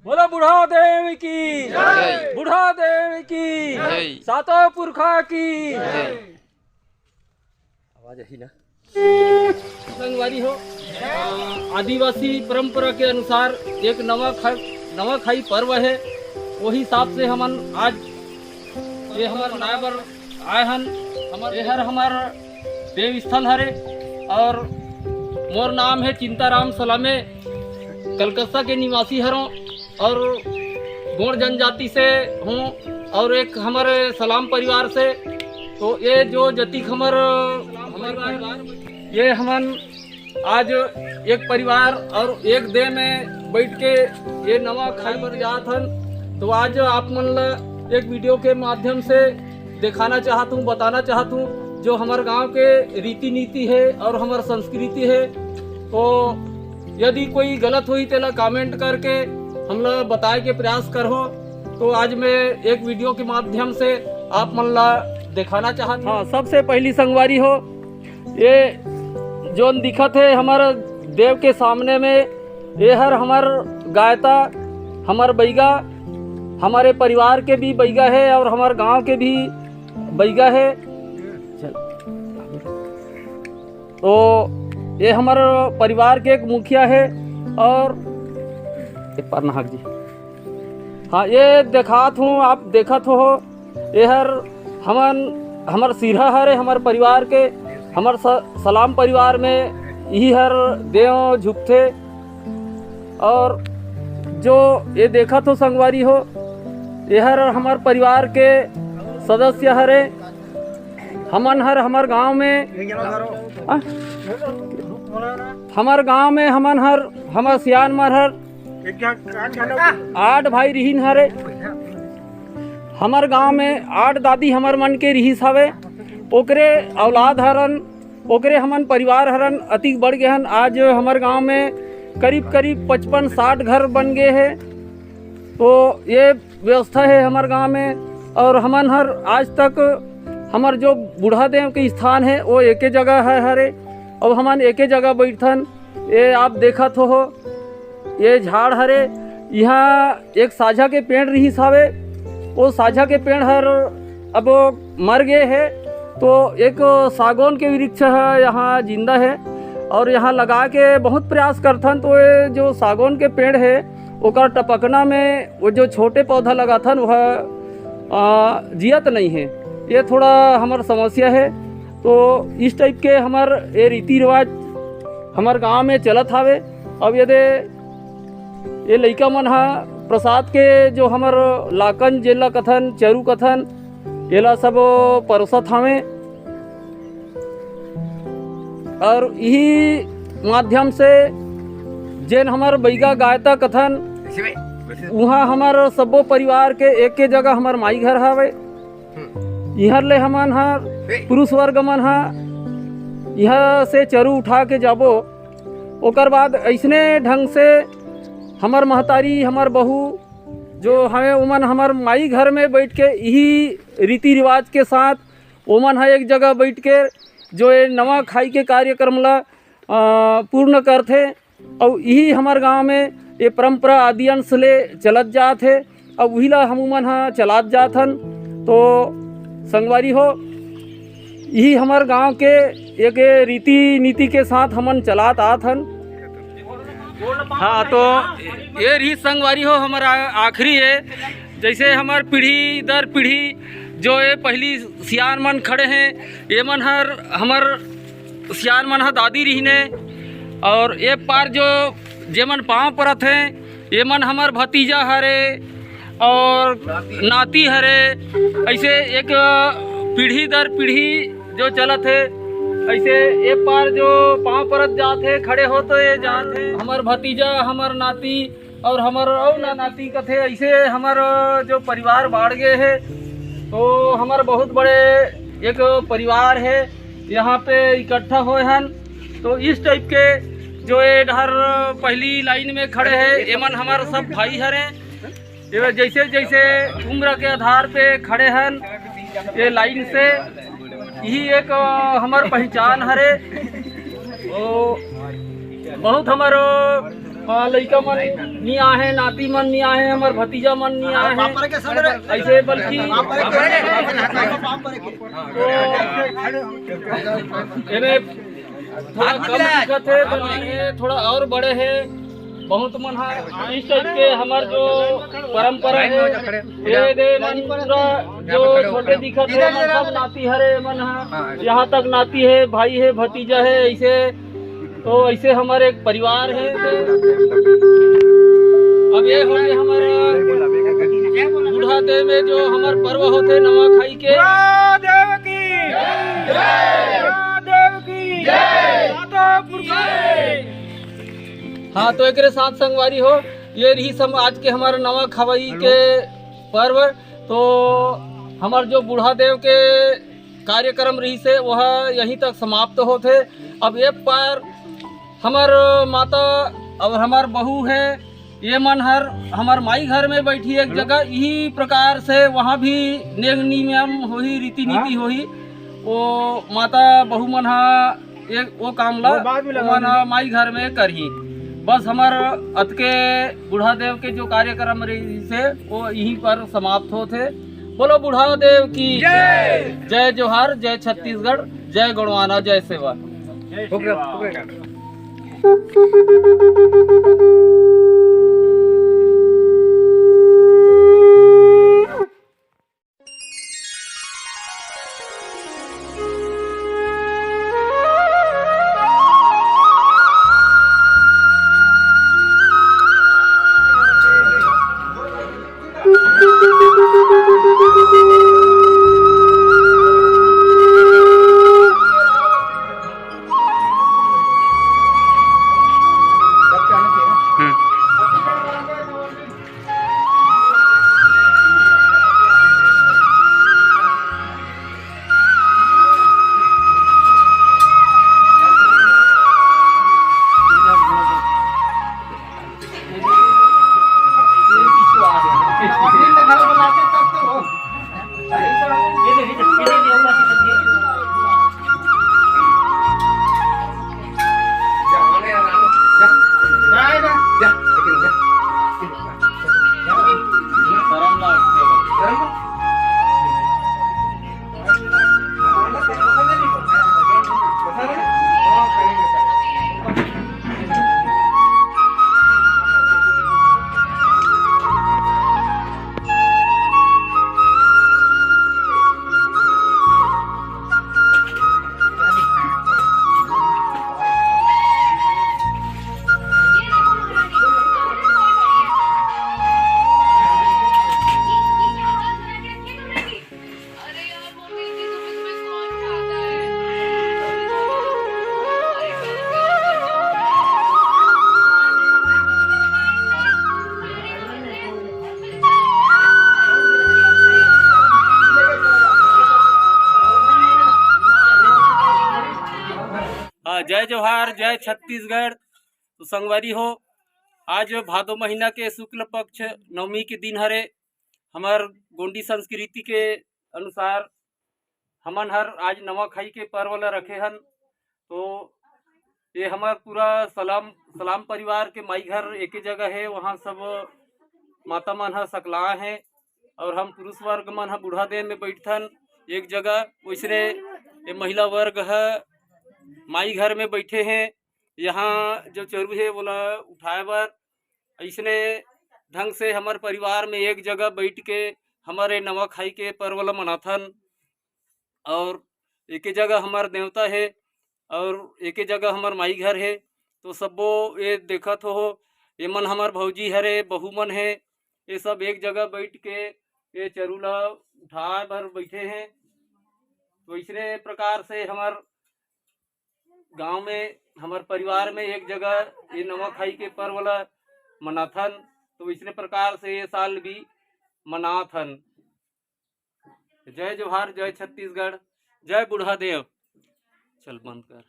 बोलो बुढ़ा देव की जय, बुढ़ा देव की जय, सातों पुरखा की आवाज यही ना। संगवारी हो, आदिवासी परंपरा के अनुसार एक नवा खाई पर्व है। वही हिसाब से हमन आज ये हमार नायबर आए हन। हमार देव स्थल हरे और मोर नाम है चिंताराम सलामे, कलकत्ता के निवासी हरों और गोंड जनजाति से हूँ और एक हमारे सलाम परिवार से। तो ये जो जतिक ये हमन आज एक परिवार और एक देह में बैठ के ये नवा खाई पर जात हन। तो आज आप मन ला एक वीडियो के माध्यम से दिखाना चाहता हूँ, बताना चाहता हूँ जो हमारे गांव के रीति नीति है और हमार संस्कृति है। तो यदि कोई गलत हुई तो कमेंट करके हम लोग बताए के प्रयास करो। तो आज मैं एक वीडियो के माध्यम से आप मन ला दिखाना चाहता हूँ। सबसे पहली संगवारी हो, ये जो दिखत है हमारे देव के सामने में, ये हर हमार गायता हमार बैगा, हमारे परिवार के भी बैगा है और हमारे गांव के भी बैगा है। तो ये हमारे परिवार के एक मुखिया है और नाहक जी। हाँ, ये दिखात हूँ, आप देखत हो। ये हर हमार सिरहा हरे हमार परिवार के, हमार सलाम परिवार में यही हर देव झुकते। और जो ये देखत हो संगवारी हो, ये हर हमार परिवार के सदस्य हरे। हमार गांव में हमार सियान मरहर 8 भाई रिहिन हरे। हमार गांव में 8 दादी हमार मन के रिहिस हवे, ओकरे औलाद हरन, ओकरे हमन परिवार हरन अति बढ़ गए हन। आज हमार गांव में करीब 55-60 घर बन गए हैं। तो ये व्यवस्था है हमार गांव में। और हमन हर आज तक हमार जो बूढ़ा देव के स्थान है वो एक जगह है हरे, और हमन एक जगह बैठन। ये आप देखत हो, ये झाड़ हरे। यहाँ एक साझा के पेड़ रिहिस हवे, वो साझा के पेड़ हर अब मर गए है। तो एक सागौन के वृक्ष है यहाँ जिंदा है और यहाँ लगा के बहुत प्रयास करथन। तो ये जो सागौन के पेड़ है ओकर टपकना में वो जो छोटे पौधा लगाथन वह जियत नहीं है। ये थोड़ा हमार समस्या है। तो इस टाइप के हमार ये रीति रिवाज हमार गांव में चलत हावे। अब यदि ये लइका मन हा प्रसाद के जो हमार लाकन जेला कथन चरू कथन एला सब परोसत हवे। और यही माध्यम से जेन हमार बैगा गायता कथन वहाँ हमार सबो परिवार के एक के जगह हमार माई घर हवे। यहाँ ले हमन हर पुरुष वर्ग मन हा यहाँ से चरू उठा के जाबो। ओकर बाद ऐसने ढंग से हमार महतारी हमार बहू जो हमें उमन हमार माई घर में बैठ के यही रीति रिवाज के साथ उमन है एक जगह बैठ के जो ये नवा खाई के कार्यक्रम ला पूर्ण करते। और यही हमार गांव में ये परंपरा आदियन से ले चलत जात है और वही ला हम उमन हा चलात जात हन। तो संगवारी हो, यही हमार गांव के एक रीति नीति के साथ हमन चलात आत हन। हाँ, तो ये रीत संगवारी हो हमारा आखिरी है। जैसे हमार पीढ़ी दर पीढ़ी जो ये पहली सियान मन खड़े हैं, ये मन हर हमार सियान मन दादी रहीने। और ये पार जो जेमन पाँव परत हैं ये मन हमार भतीजा हरे और नाती हरे। ऐसे एक पीढ़ी दर पीढ़ी जो चलत है। ऐसे एक पार जो पाँव परत जाते खड़े हो तो ये जाते हमार भतीजा हमार नाती और हमार ना नाती कथे। ऐसे हमार जो परिवार बाढ़ गए है। तो हमार बहुत बड़े एक परिवार है यहाँ पे इकट्ठा हुए हैं। तो इस टाइप के जो ये हर पहली लाइन में खड़े हैं ये मन हमारे सब भाई हरे। ये जैसे जैसे उम्र के आधार पे खड़े हैं ये लाइन से, यही एक हमार पहचान हरे। बहुत हमारो लड़का मन नहीं आए, नाती मन नहीं आए, हमार भतीजा मन नहीं आए ऐसे, बल्कि थोड़ा कम दिक्कत है, बनाए थोड़ा और बड़े है बहुत मन है। इस टाइप के हमार जो परंपरा है ये दे मन पूरा जो छोटे दिखत है मन सब नाती हरे मन है, यहाँ तक नाती है, भाई है, भतीजा है, ऐसे तो ऐसे हमारे एक परिवार है। अब ये हो गया हमारा बूढ़ा देव में जो हमार पर्व होते नवा खाई के देव की हाँ, तो एक साथ संगवारी हो ये रही सब आज के हमारा नवा खवाई के पर्व। तो हमार जो बूढ़ा देव के कार्यक्रम रही से वह यहीं तक समाप्त होते। अब ये पर हमार माता और हमार बहू है ये मन हर हमार माई घर में बैठी एक जगह, यही प्रकार से वहाँ भी नियम होही, रीति नीति होही। वो माता बहू मन एक वो काम ला मन माई घर में करही। बस हमार अतके बूढ़ा देव के जो कार्यक्रम रही से वो यहीं पर समाप्त होते। बोलो बूढ़ा देव की जय जोहार, जय छत्तीसगढ़, जय गुणवाना, जय सेवा। जय जोहार, जय छत्तीसगढ़। तो संगवारी हो, आज भादो महीना के शुक्ल पक्ष नवमी के दिन हरे हमार गोंडी संस्कृति के अनुसार हमन हर आज नवा खाई के पर्व ला रखे हन। तो ये हमार पूरा सलाम परिवार के माई घर एक ही जगह है, वहाँ सब माता मन ह सकला है और हम पुरुष वर्ग मन ह बूढ़ा देव में बैठथन एक जगह। वैसे ये महिला वर्ग है माई घर में बैठे हैं। यहाँ जो चरू है बोला उठाए बर ऐसने ढंग से हमारे परिवार में एक जगह बैठ के हमारे नवा खाई के पर्व ला मनाथन। और एक ही जगह हमार देवता है और एक ही जगह हमार माई घर है। तो सबो ये देखत हो ये मन हमार भौजी हरे, बहू मन है, ये सब एक जगह बैठ के ये चरू ला उठाए बर बैठे हैं। तो इसी प्रकार से हमार गांव में हमार परिवार में एक जगह ये नवा खाई के पर्व ला मनाथन। तो इसी प्रकार से ये साल भी मनाथन। जय जोहार, जय छत्तीसगढ़, जय बूढ़ा देव। चल बंद कर।